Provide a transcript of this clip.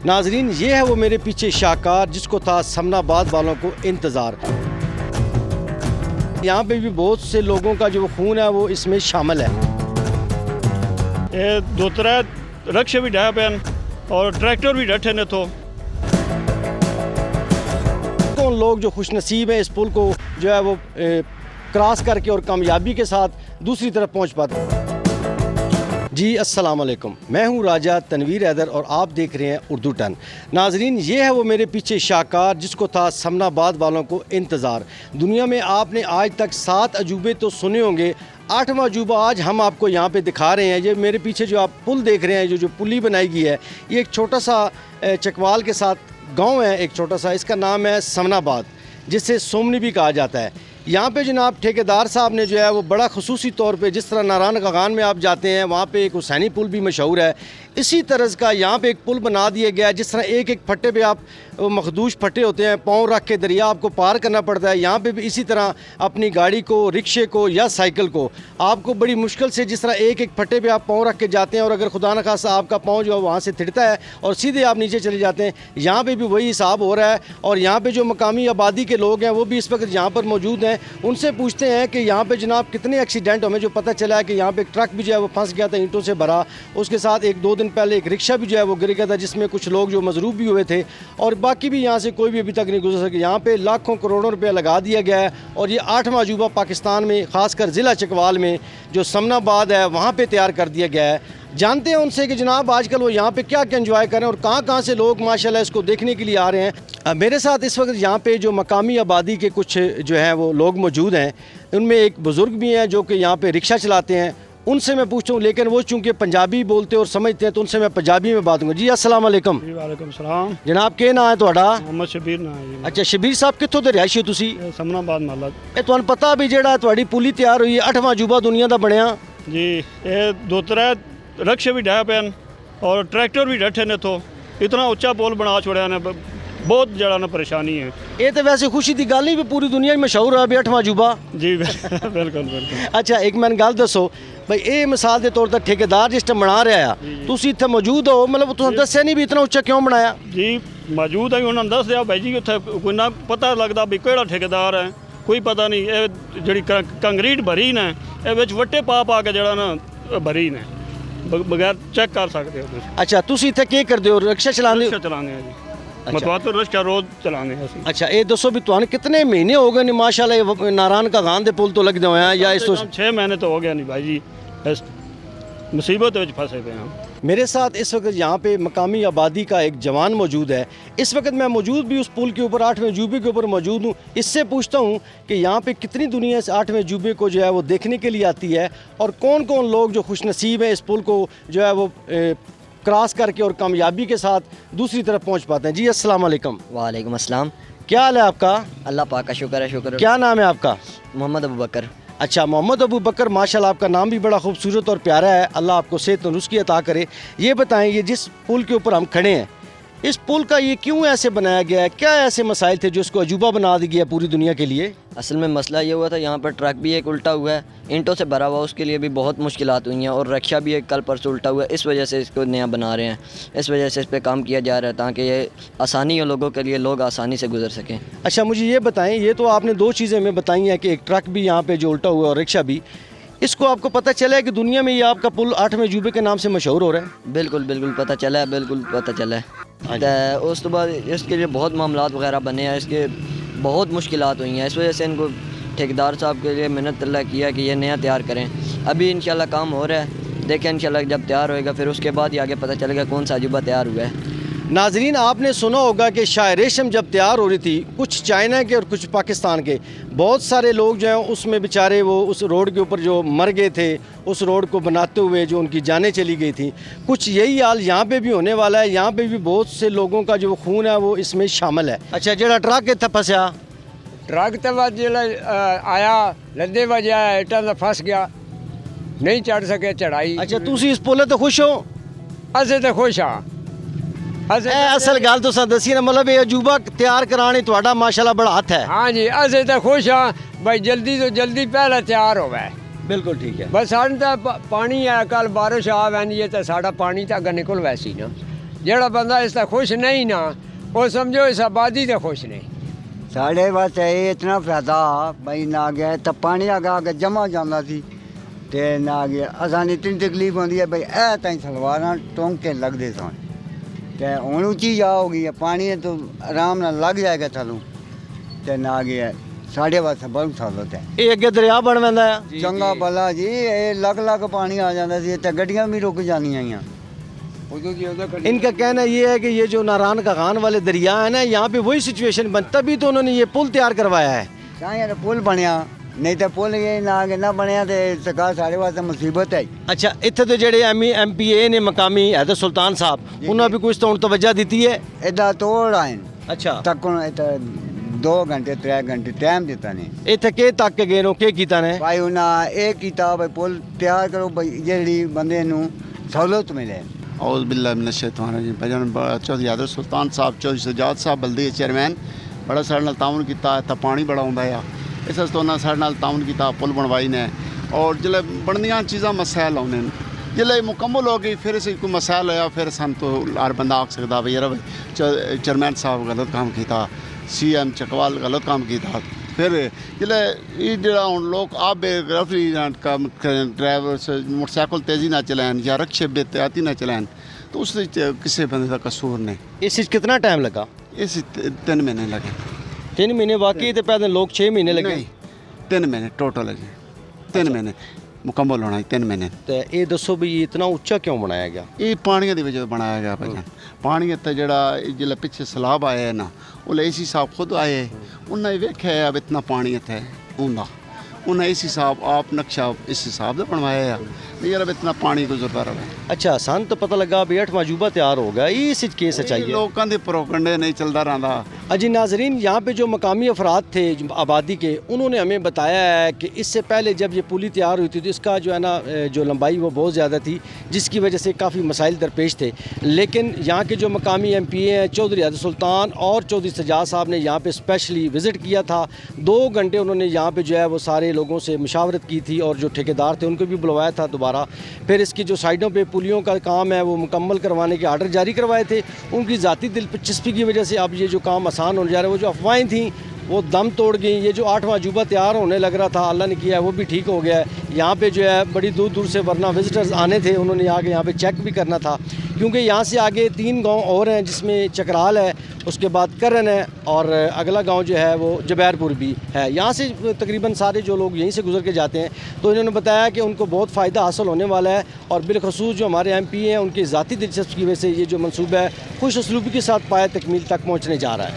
नाजरीन, ये है वो मेरे पीछे शाहकार जिसको था समनाबाद वालों को इंतज़ार। यहाँ पे भी बहुत से लोगों का जो खून है वो इसमें शामिल है। ये दो त्रै रक्शे भी डे पे और ट्रैक्टर भी डटे ने तो कौन लोग जो खुशनसीब हैं इस पुल को जो है वो क्रॉस करके और कामयाबी के साथ दूसरी तरफ पहुँच पाते हैं। जी अस्सलाम वालेकुम, मैं हूँ राजा तनवीर हैदर और आप देख रहे हैं उर्दू टन। नाजरीन, ये है वो मेरे पीछे शाहकार जिसको था समनाबाद वालों को इंतज़ार। दुनिया में आपने आज तक 7 अजूबे तो सुने होंगे, 8वां अजूबा आज हम आपको यहाँ पे दिखा रहे हैं। ये मेरे पीछे जो आप पुल देख रहे हैं, जो पुली बनाई गई है, ये एक छोटा सा चकवाल के साथ गाँव है, एक छोटा सा, इसका नाम है समनाबाद, जिसे सोमनी भी कहा जाता है। यहाँ पे जनाब ठेकेदार साहब ने जो है वो बड़ा खुसूसी तौर पे, जिस तरह नारायण खागान में आप जाते हैं वहाँ पे एक हुसैनी पुल भी मशहूर है, इसी तरह का यहाँ पे एक पुल बना दिया गया है। जिस तरह एक एक फट्टे पे आप मखदूश फट्टे होते हैं, पाँव रख के दरिया आपको पार करना पड़ता है, यहाँ पे भी इसी तरह अपनी गाड़ी को, रिक्शे को या साइकिल को आपको बड़ी मुश्किल से, जिस तरह एक एक फट्टे पे आप पाँव रख के जाते हैं और अगर खुदा न खासा आपका पाँव जो है वहाँ से थिड़ता है और सीधे आप नीचे चले जाते हैं, यहाँ पर भी वही हिसाब हो रहा है। और यहाँ पर जो मकामी आबादी के लोग हैं वो भी इस वक्त यहाँ पर मौजूद हैं। उनसे पूछते हैं कि यहाँ पे जनाब कितने एक्सीडेंट, हमें जो पता चला है कि यहाँ पे एक ट्रक भी जो है वो फंस गया था ईंटों से भरा, उसके साथ 1-2 दिन पहले एक रिक्शा भी जो है वो गिर गया था जिसमें कुछ लोग जो मजरूब भी हुए थे, और बाकी भी यहाँ से कोई भी अभी तक नहीं गुजर सके। यहाँ पे लाखों करोड़ों रुपया लगा दिया गया है और ये 8वां अजूबा पाकिस्तान में, ख़ासकर ज़िला चकवाल में जो समनाबाद है वहाँ पर तैयार कर दिया गया है। जानते हैं उनसे कि जनाब आजकल वो यहाँ पे क्या क्या एंजॉय करें और कहाँ से लोग माशाल्लाह इसको देखने के लिए आ रहे हैं। मेरे साथ इस वक्त यहाँ पे जो मकामी आबादी के कुछ जो हैं वो लोग मौजूद हैं, उनमें एक बुज़ुर्ग भी हैं जो कि यहाँ पे रिक्शा चलाते हैं। उनसे मैं पूछता हूँ, लेकिन वो चूँकि पंजाबी बोलते और समझते हैं तो उनसे मैं पंजाबी में बात करूँगा। जी अस्सलाम वालेकुम। जी वालेकुम सलाम। जनाब के ना है ਤੁਹਾਡਾ? मोहम्मद शबीर ना है। अच्छा, शबीर साहब कित्थों दे रिहायशी हो तुसी? समनाबाद माला। ਇਹ ਤੁਹਾਨੂੰ ਪਤਾ ਵੀ ਜਿਹੜਾ ਤੁਹਾਡੀ ਪੁਲੀ ਤਿਆਰ ਹੋਈ ਹੈ 8ਵਾਂ ਅਜੂਬਾ ਦੁਨੀਆ ਦਾ ਬਣਿਆ? जी, ये दो त्रै रक्शे भी डे पे और ट्रैक्टर भी डटे ने तो इतना उच्चा पुल बना छोड़ा ने, बहुत ज़्यादा ना परेशानी है। ये तो वैसे खुशी की गल नहीं भी पूरी दुनिया में मशहूर है भी 8वां अजूबा। जी बिल्कुल बिल्कुल। अच्छा, एक मैंने गल दसो भाई, ये मिसाल के तौर पर ठेकेदार जिस टाइम बना रहा है, तुम इतने मौजूद हो, मतलब तुम दस्या नहीं भी इतना उच्चा क्यों बनाया? जी मौजूद है, उन्होंने दस दिया भाई जी उत्थे कोई ना पता लगता भी केड़ा ठेकेदार है, कोई पता नहीं। ये जी कंक्रीट भरी ने, ये विच वट्टे पा के जड़ा ना भरी ने, बगैर चेक कर सकते हो। अच्छा, तुम इतने क्या करते हो? रिक्शा चलाने? रिक्शा चलाने हैं जी। मतलब तो रिक्शा रोज चलाने हैं ਅਸੀਂ। अच्छा, ये दसो भी तुहानू कितने महीने हो गए माशाल्लाह नारायण खागान दे पुल तो लगदे होए हैं, या इस तो 6 महीने तो हो गया नहीं भाई जी, इस मुसीबत में फंसे हुए हैं। मेरे साथ इस वक्त यहाँ पे मकामी आबादी का एक जवान मौजूद है। इस वक्त मैं मौजूद भी उस पुल के ऊपर 8वें अजूबे के ऊपर मौजूद हूँ। इससे पूछता हूँ कि यहाँ पे कितनी दुनिया इस 8वें अजूबे को जो है वो देखने के लिए आती है और कौन कौन लोग जो खुशनसीब हैं इस पुल को जो है वो क्रॉस करके और कामयाबी के साथ दूसरी तरफ पहुँच पाते हैं। जी अस्सलाम वालेकुम। वालेकुम अस्सलाम। क्या हाल है आपका? अल्लाह पाक का शुक्र है। शुक्र। क्या नाम है आपका? मोहम्मद अबू बकर। अच्छा, मोहम्मद अबू बकर, माशाल्लाह आपका नाम भी बड़ा खूबसूरत और प्यारा है। अल्लाह आपको सेहत तंदुरुस्ती अता करे। ये बताएं, ये जिस पुल के ऊपर हम खड़े हैं, इस पुल का ये क्यों ऐसे बनाया गया है? क्या ऐसे मसाइल थे जो इसको अजूबा बना दिया पूरी दुनिया के लिए? असल में मसला ये हुआ था, यहाँ पर ट्रक भी एक उल्टा हुआ है, ईंटों से भरा हुआ, उसके लिए भी बहुत मुश्किलात हुई हैं, और रक्षा भी एक कल परसों उल्टा हुआ है। इस वजह से इसको नया बना रहे हैं, इस वजह से इस पर काम किया जा रहा है ताकि ये आसानी हो लोगों के लिए, लोग आसानी से गुजर सकें। अच्छा, मुझे ये बताएं, ये तो आपने 2 चीज़ें हमें बताई हैं कि एक ट्रक भी यहाँ पे जो उल्टा हुआ और रिक्शा भी, इसको आपको पता चला है कि दुनिया में ये आपका पुल 8वें अजूबे के नाम से मशहूर हो रहा है? बिल्कुल बिल्कुल पता चला है, बिल्कुल पता चला है। तो उस तो बाद इसके लिए बहुत मामलात वगैरह बने हैं, इसके बहुत मुश्किलात हुई हैं। इस वजह से इनको ठेकेदार साहब के लिए मेहनत अल्लाह किया कि ये नया तैयार करें। अभी इंशाल्लाह काम हो रहा है, देखें इंशाल्लाह जब तैयार होएगा फिर उसके बाद ही आगे पता चलेगा कौन सा अजूबा तैयार हुआ है। नाजरीन, आपने सुना होगा कि शाह रेशम जब तैयार हो रही थी, कुछ चाइना के और कुछ पाकिस्तान के, बहुत सारे लोग जो हैं उसमें बेचारे वो उस रोड के ऊपर जो मर गए थे, उस रोड को बनाते हुए जो उनकी जानें चली गई थी। कुछ यही हाल यहाँ पे भी होने वाला है। यहाँ पे भी बहुत से लोगों का जो खून है वो इसमें शामिल है। अच्छा, जो ट्रक इतना फंसा, ट्रक तो आया लद्दे वजह इटा तो फस गया, नहीं चढ़ सके चढ़ाई। अच्छा, तुसी इस पुल तो खुश हो? असें तो खुश हाँ। असल गल तो दसी ना, मतलब ये अजूबा तैयार कराने तुहाडा माशाल्लाह बड़ा हथ है। हाँ जी, असें तो खुश हाँ भाई, जल्दी तो जल्दी पहले तैयार हो गए। बिल्कुल ठीक है। बस साढ़े तो पानी है, कल बारिश आ वैनी है तो साढ़ा पानी तो अगर निकल वैसी ना। ਜਿਹੜਾ ਬੰਦਾ ਇਸ ਦਾ ਖੁਸ਼ ਨਹੀਂ ਨਾ ਉਹ ਸਮਝੋ ਇਸ ਆਬਾਦੀ ਤੇ ਖੁਸ਼ ਨਹੀਂ। ਸਾਡੇ ਵਾਸਤੇ ਇਹ ਇਤਨਾ ਫਾਇਦਾ ਬਈ ਨਾ ਗਿਆ ਤਾਂ ਪਾਣੀ ਆ ਕੇ ਜਮਾ ਜਾਂਦਾ ਸੀ ਤੇ ਨਾ ਗਿਆ ਅਸਾਂ ਨੂੰ ਇਤਨੀ ਤਕਲੀਫ ਹੁੰਦੀ ਹੈ ਬਈ ਇਹ ਤਾਂ ਸਲਵਾਰਾਂ ਟੋਂਕੇ ਲੱਗਦੇ ਸਨ ਤੇ ਹੁਣ ਉੱਚੀ ਜਾ ਹੋ ਗਈ ਹੈ ਪਾਣੀ ਤੋਂ ਆਰਾਮ ਨਾਲ ਲੱਗ ਜਾਏਗਾ ਤੁਹਾਨੂੰ ਤੇ ਨਾ ਗਿਆ ਸਾਡੇ ਵਾਸਤੇ ਬਹੁਤ ਸਹੂਲਤ ਹੈ। ਇਹ ਅੱਗੇ ਦਰਿਆ ਬਣ ਪੈਂਦਾ ਆ। ਚੰਗਾ ਭਲਾ ਜੀ ਇਹ ਲੱਗ ਪਾਣੀ ਆ ਜਾਂਦਾ ਸੀ ਤੇ ਗੱਡੀਆਂ ਵੀ ਰੁਕ ਜਾਂਦੀਆਂ ਆ। इनका कहना ये है कि ये जो नारायण का खान वाले दरिया है ना, यहाँ पे वही सिचुएशन बन, तभी तो उन्होंने ये पुल तैयार करवाया है। ਤਾਂ ਯਾਰ ਪੁਲ ਬਣਿਆ ਨਹੀਂ ਤਾਂ ਪੁਲ ਇਹ ਨਾ ਬਣਿਆ ਤੇ ਸਰਕਾਰ ਸਾਡੇ ਵਾਸਤੇ ਮੁਸੀਬਤ ਹੈ। अच्छा, इतने तो जेडे MPA ने मकामी हैदर सुल्तान साहब, उन्होंने भी कुछ तो तवज्जो दी है। ਇਦਾਂ ਤੋੜ ਆਏ अच्छा, ਤੱਕ ਇਹ 2 ਘੰਟੇ 3 ਘੰਟੇ ਟਾਈਮ ਦਿੱਤਾ ਨੇ इतने के तक के गए नो के कीता ने? ਭਾਈ ਉਹਨਾਂ ਇਹ ਕੀਤਾ ਬਈ ਪੁਲ ਤਿਆਰ ਕਰੋ ਬਈ ਜਿਹੜੀ ਬੰਦੇ ਨੂੰ ਸਹੂਲਤ ਮਿਲੇ। औज़ बिल्लाहि मिनश शैतानिर रजीम। भजन चौधरी हैदर सुल्तान साहब, चौधरी सजाद साहब बल्दी चेयरमैन बड़ा साढ़े नाल ताउन कीता है। पानी बड़ा आउंदा है इस वास्ते उन्होंने साढ़े नाल ताउन कीता, पुल बनवाई ने और जिसले बनदियां चीज़ां मसैल आउने जिसले मुकम्मल हो गई फिर इसे कोई मसैल होया फिर सन तो हर बंदा आख सकता भाई यार चेयरमैन साहब गलत काम किया, CM चकवाल गलत काम किया। फिर जिसले ये जरा हूँ लोग आप बेगरफरी काम करें, ड्राइवर मोटरसाइकिल तेज़ी ना चलाएं या रक्शे बेहतियाती ना चलाएं तो उस किसी बंदे का कसूर नहीं। इस चीज कितना टाइम लगा? इस 3 महीने लगे। 3 महीने बाकी थे, पहले लोग 6 महीने लगे। नहीं 3 महीने टोटल लगे। 3 महीने मुकम्मल होना 3 महीने। तो ये दसो भी ये इतना उच्चा क्यों बनाया गया? ये पानी की वजह बनाया गया भाई। पानी तो जरा जिसले पिछले सैलाब आए है ना उसले AC साहब खुद आए, उन्हें वेख्या अब इतना पानी इतने होंदा, उन्हें AC साहब आप नक्शा इस हिसाब से बनवाया है यार अब इतना पानी गुजरता रहा। अच्छा, सन तो पता लगा भी 8वां अजूबा तैयार हो गया, ये सच के सच्चाई है? लोगों के प्रोगंडे नहीं चलता रहा। अजी नाजरीन, यहाँ पे जो मकामी अफराद थे आबादी के, उन्होंने हमें बताया है कि इससे पहले जब ये पुली तैयार हुई थी तो इसका जो है ना जो लंबाई वो बहुत ज़्यादा थी जिसकी वजह से काफ़ी मसाइल दरपेश थे। लेकिन यहाँ के जो मकामी MPA हैं चौधरी हैदर सुल्तान और चौधरी सजाद साहब ने यहाँ पे स्पेशली विज़िट किया था। 2 घंटे उन्होंने यहाँ पे जो है वो सारे लोगों से मुशावरत की थी और जो ठेकेदार थे उनको भी बुलवाया था दोबारा। फिर इसकी जो साइडों पे पुलियों का काम है वो मुकम्मल करवाने के आर्डर जारी करवाए थे। उनकी ज़ाती दिलचस्पी की वजह से अब ये जो काम आसान होने जा रहा है, वो जो अफवाहें थी वो दम तोड़ गई। ये जो 8वां अजूबा तैयार होने लग रहा था, अल्लाह ने किया है वो भी ठीक हो गया है। यहाँ पे जो है बड़ी दूर दूर से वरना विजिटर्स आने थे, उन्होंने आके यहाँ पे चेक भी करना था क्योंकि यहाँ से आगे 3 गांव और हैं जिसमें चकराल है, उसके बाद करन है और अगला गांव जो है वो जबैरपुर भी है। यहाँ से तकरीबन सारे जो लोग यहीं से गुजर के जाते हैं तो इन्होंने बताया कि उनको बहुत फ़ायदा हासिल होने वाला है और बिलखसूस जो हमारे MP हैं उनकी ज़ाती दिलचस्पी की वजह से ये जो मनसूबा है खुश उसलूबी के साथ पाया तकमील तक पहुँचने जा रहा है।